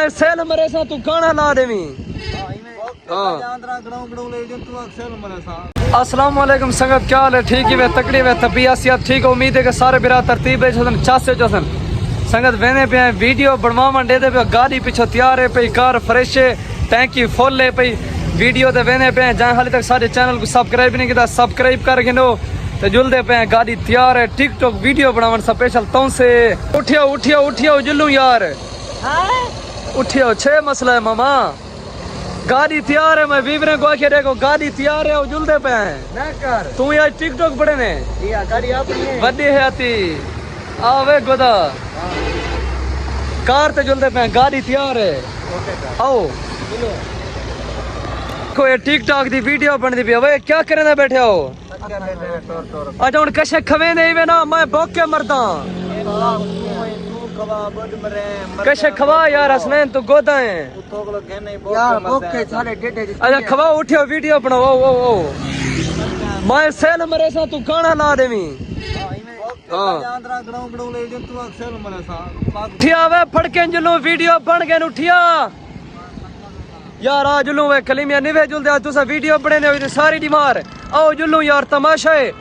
मैं सेल मरे सा तू गाना ला देवी। अस्सलाम वालेकुम संगत, क्या हाल है? ठीक ही वे तकड़ी वे तबियत ठीक है। उम्मीद है कि सारे बिरा तरतीब है चासे चौसन संगत वेने पे वीडियो बनवा दे दे पे गाड़ी पीछे तैयार है पे कार फ्रेश है टैंकी फुल है पे वीडियो ते वेने पे जहाँ हाले तक सारे चैनल को सब्सक्राइब नहीं किया सब्सक्राइब कर गिनो तो जुलदे पे गाड़ी तैयार है टिकटॉक वीडियो बनावन स्पेशल तो से उठियो उठियो उठियो जुलू यार उठियो छे मसला है मामा गाड़ी तैयार है। मैं वीवरे को आके देखो गाड़ी तैयार है जुलदे पे है तू यार टिकटॉक बड़े ने गाड़ी अपनी बड़ी है आती आवे गोदा कार ते जुलदे पे गाड़ी तैयार है आओ देखो ये टिकटॉक दी वीडियो बनदी पई है। क्या करने बैठे हो? अच्छा हुन कशे खवे नहीं वे ना मैं भूख के मरदा कशे खवा यार हसनैन तू गोदा है यार भूख के सारे डेडे। अच्छा खवा उठियो वीडियो बनाओ ओ मैं सेल मरे सा तू गाना ला देवी। उठिया वे फड़के जुलू वीडियो बन गए उठिया यार आ जुलू वे कलीमिया निवे जुलदे तुसा वीडियो बने ने सारी डिमार आओ जुलू यार तमाशा है।